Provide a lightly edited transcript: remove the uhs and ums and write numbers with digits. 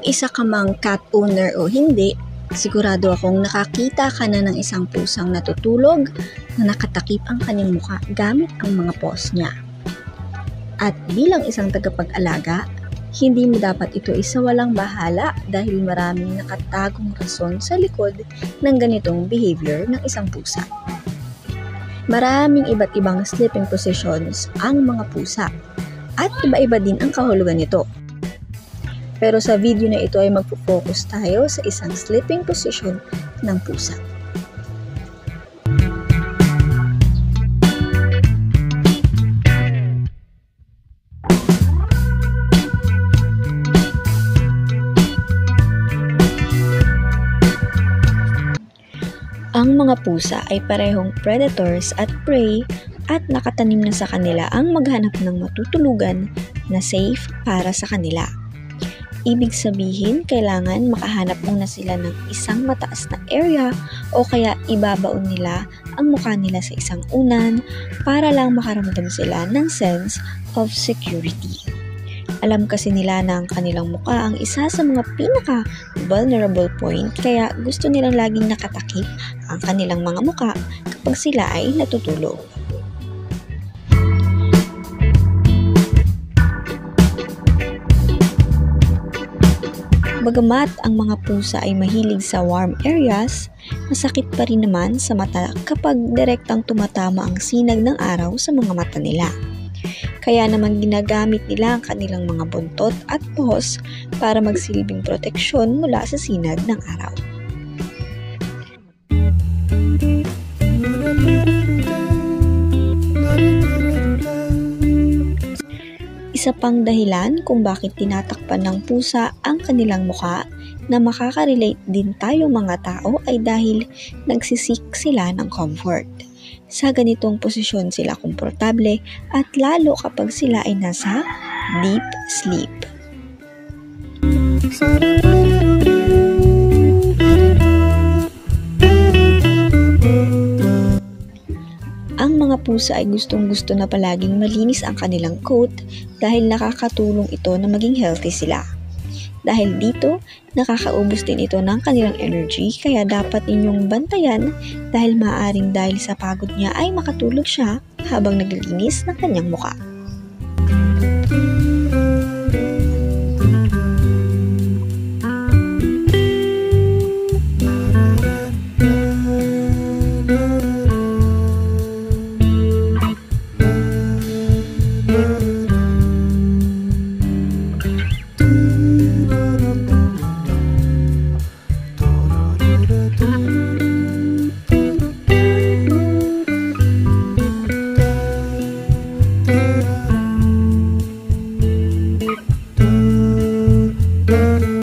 Kung isa ka mang cat owner o hindi, sigurado akong nakakita ka na ng isang pusang natutulog na nakatakip ang kanyang mukha gamit ang mga paws niya. At bilang isang tagapag-alaga, hindi mo dapat ito isawalang bahala dahil maraming nakatagong rason sa likod ng ganitong behavior ng isang pusa. Maraming iba't ibang sleeping positions ang mga pusa at iba-iba din ang kahulugan nito. Pero sa video na ito ay magpo-focus tayo sa isang sleeping position ng pusa. Ang mga pusa ay parehong predators at prey at nakatanim na sa kanila ang maghanap ng matutulugan na safe para sa kanila. Ibig sabihin, kailangan makahanap muna sila ng isang mataas na area o kaya ibabaon nila ang mukha nila sa isang unan para lang makaramdam sila ng sense of security. Alam kasi nila na ang kanilang mukha ang isa sa mga pinaka-vulnerable point kaya gusto nilang laging nakatakip ang kanilang mga mukha kapag sila ay natutulog. Bagamat ang mga pusa ay mahilig sa warm areas, masakit pa rin naman sa mata kapag direktang tumatama ang sinag ng araw sa mga mata nila. Kaya naman ginagamit nila ang kanilang mga buntot at paws para magsilbing proteksyon mula sa sinag ng araw. Isa pang dahilan kung bakit tinatakpan ng pusa ang kanilang mukha na makaka-relate din tayo mga tao ay dahil nagsisik sila ng comfort. Sa ganitong posisyon sila komportable at lalo kapag sila ay nasa deep sleep. Ang mga pusa ay gustong-gusto na palaging malinis ang kanilang coat dahil nakakatulong ito na maging healthy sila. Dahil dito, nakakaubos din ito ng kanilang energy kaya dapat ninyong bantayan dahil maaaring dahil sa pagod niya ay makatulog siya habang naglilinis ng kanyang mukha.